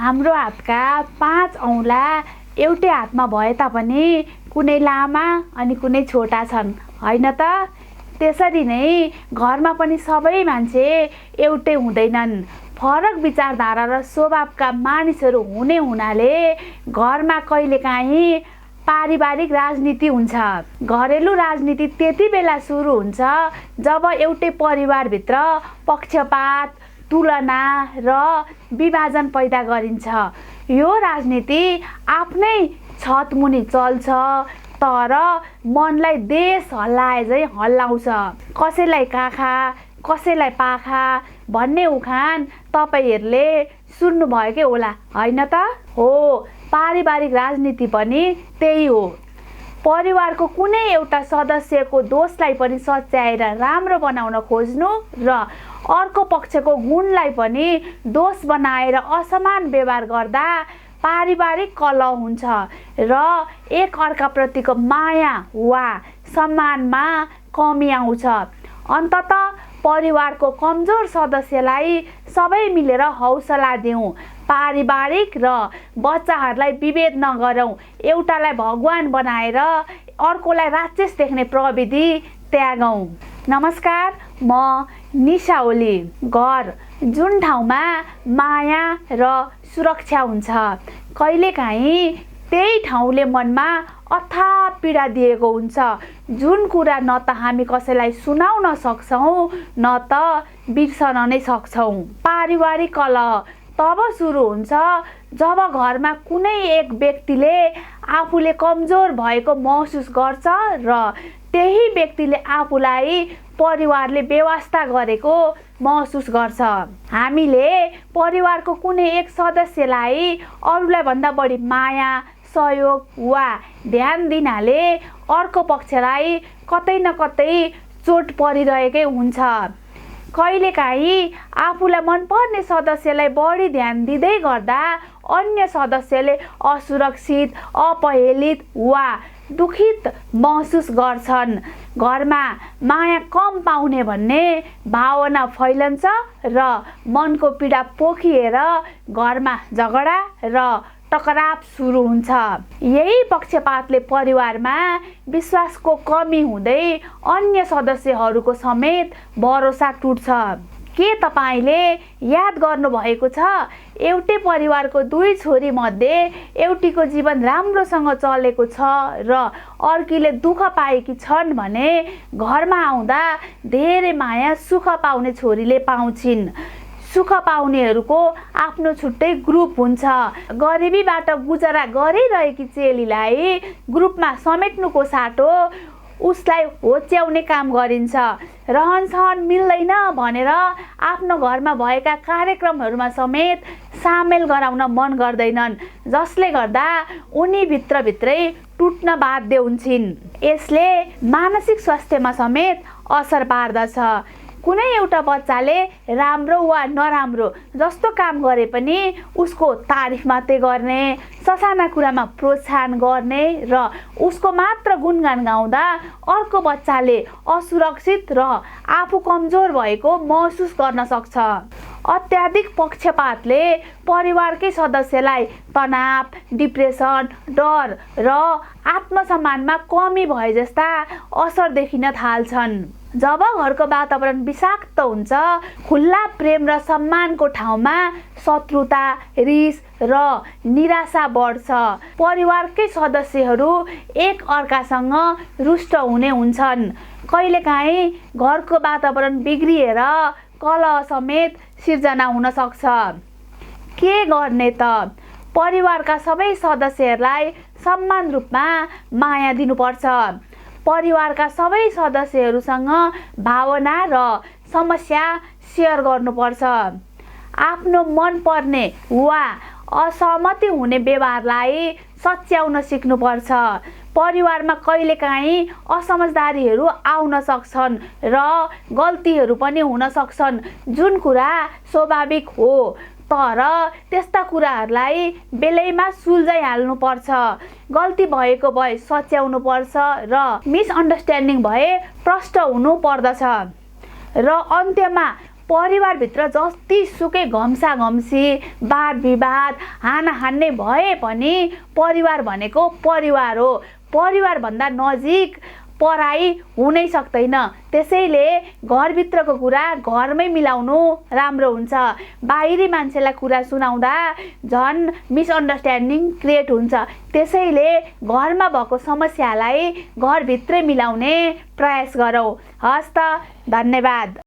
हाम्रो हातका 5 औँला एउटै हातमा भए तापनि कुनै लामा अनि कुनै छोटा छन्, होइन त? त्यसरी नै घरमा पनि सबै मान्छे एउटै हुँदैनन्। फरक विचारधारा र स्वभावका मानिसहरू हुने हुनाले घरमा कहिलेकाहीँ पारिवारिक राजनीति हुन्छ। घरेलु राजनीति त्यति बेला सुरु हुन्छ जब एउटै परिवारभित्र पक्षपात, तुलना र विभाजन पैदा गरिन्छ। यो राजनीति आफ्नै छतमुनि चल्छ, तर मनलाई देश हल्लाए झै हल्लाउँछ। कसैलाई काखा, कसैलाई पाखा भन्ने उखान तपाईहरूले सुन्नुभएकै होला, होइन त? हो, पारिवारिक राजनीति पनि त्यही हो। परिवारको कुनै एउटा सदस्यको दोषलाई पनि सच्याएर राम्रो बनाउन खोज्नु र अर्को पक्षको गुणलाई पनि दोष बनाएर असमान व्यवहार गर्दा पारिवारिक कलह हुन्छ र एक अर्काप्रतिको माया वा सम्मानमा कमी आउँछ। अन्ततः परिवारको कमजोर सदस्यलाई सबै मिलेर हौसला दिउँ, पारिवारिक र बच्चाहरूलाई विभेद नगरौँ, एउटालाई भगवान बनाएर अर्कोलाई राक्षस देख्ने प्रविधि त्यागौँ। नमस्कार, म निशा ओली। घर जुन ठाउँमा माया र सुरक्षा हुन्छ, कहिलेकाहीँ त्यही ठाउँले मनमा अथाह पीडा दिएको हुन्छ, जुन कुरा न त हामी कसैलाई सुनाउन सक्छौँ न त बिर्सन नै सक्छौँ। पारिवारिक कलह तब सुरु हुन्छ जब घरमा कुनै एक व्यक्तिले आफूले कमजोर भएको महसुस गर्छ र त्यही व्यक्तिले आफूलाई परिवारले बेवास्ता गरेको महसुस गर्छ। हामीले परिवारको कुनै एक सदस्यलाई अरूलाई भन्दा बढी माया, सहयोग वा ध्यान दिनाले अर्को पक्षलाई कतै न कतै चोट परिरहेकै हुन्छ। कहिलेकाहीँ आफूलाई मनपर्ने सदस्यलाई बढी ध्यान दिँदै गर्दा अन्य सदस्यले असुरक्षित, अपहेलित वा दुखित महसुस गर्छन्। घरमा माया कम पाउने भन्ने भावना फैलन्छ र मनको पीडा पोखिएर घरमा झगडा र टकराव सुरु हुन्छ। यही पक्षपातले परिवारमा विश्वासको कमी हुँदै अन्य सदस्यहरूको समेत भरोसा टुट्छ। के तपाईँले याद गर्नुभएको छ, एउटै परिवारको 2 छोरी मध्ये एउटीको जीवन राम्रोसँग चलेको छ र अर्कीले दुःख पाएकी छन् भने घरमा आउँदा धेरै माया सुख पाउने छोरीले पाउँछिन्। सुख पाउनेहरूको आफ्नो छुट्टै ग्रुप हुन्छ। गरिबीबाट गुजारा गरिरहेकी चेलीलाई ग्रुपमा समेट्नुको साटो उसलाई होच्याउने काम गरिन्छ। रहनसहन मिल्दैन भनेर आफ्नो घरमा भएका कार्यक्रमहरूमा समेत सामेल गराउन मन गर्दैनन्, जसले गर्दा उनी भित्रभित्रै टुट्न बाध्य हुन्छन्। यसले मानसिक स्वास्थ्यमा समेत असर पार्दछ। कुनै एउटा बच्चाले राम्रो वा नराम्रो जस्तो काम गरे पनि उसको तारिफ मात्रै गर्ने, ससाना कुरामा प्रोत्साहन गर्ने र उसको मात्र गुणगान गाउँदा अर्को बच्चाले असुरक्षित र आफू कमजोर भएको महसुस गर्न सक्छ। अत्याधिक पक्षपातले परिवारकै सदस्यलाई तनाव, डिप्रेसन, डर र आत्मसम्मानमा कमी भए जस्ता असर देखिन थाल्छन्। जब घरको वातावरण विषाक्त हुन्छ, खुल्ला प्रेम र सम्मानको ठाउँमा शत्रुता, रिस र निराशा बढ्छ। परिवारकै सदस्यहरू एक अर्कासँग रुष्ट हुने हुन्छन्। कहिलेकाहीँ घरको वातावरण बिग्रिएर कलह समेत सिर्जना हुन सक्छ। के गर्ने त? परिवारका सबै सदस्यहरूलाई समान रूपमा माया दिनुपर्छ। परिवारका सबै सदस्यहरूसँग भावना र समस्या सेयर गर्नुपर्छ। आफ्नो मनपर्ने वा असहमति हुने व्यवहारलाई सच्याउन सिक्नुपर्छ। परिवारमा कहिलेकाहीँ असमझदारीहरू आउन सक्छन् र गल्तीहरू पनि हुन सक्छन्, जुन कुरा स्वाभाविक हो, तर त्यस्ता कुराहरूलाई बेलैमा सुल्झाइहाल्नुपर्छ। गल्ती भएको भए सच्याउनु पर्छ र मिसअन्डरस्ट्यान्डिङ भए प्रष्ट हुनु पर्दछ र अन्त्यमा परिवारभित्र जतिसुकै घम्साघम्सी वाद विवाद हानाहान्ने भए पनि परिवार भनेको परिवार हो। परिवारभन्दा नजिक पराई हुनै सक्दैन। त्यसैले घरभित्रको कुरा घरमै मिलाउनु राम्रो हुन्छ। बाहिरी मान्छेलाई कुरा सुनाउँदा झन् मिसअन्डरस्ट्यान्डिङ क्रिएट हुन्छ। त्यसैले घरमा भएको समस्यालाई घरभित्रै मिलाउने प्रयास गरौँ। हस् त, धन्यवाद।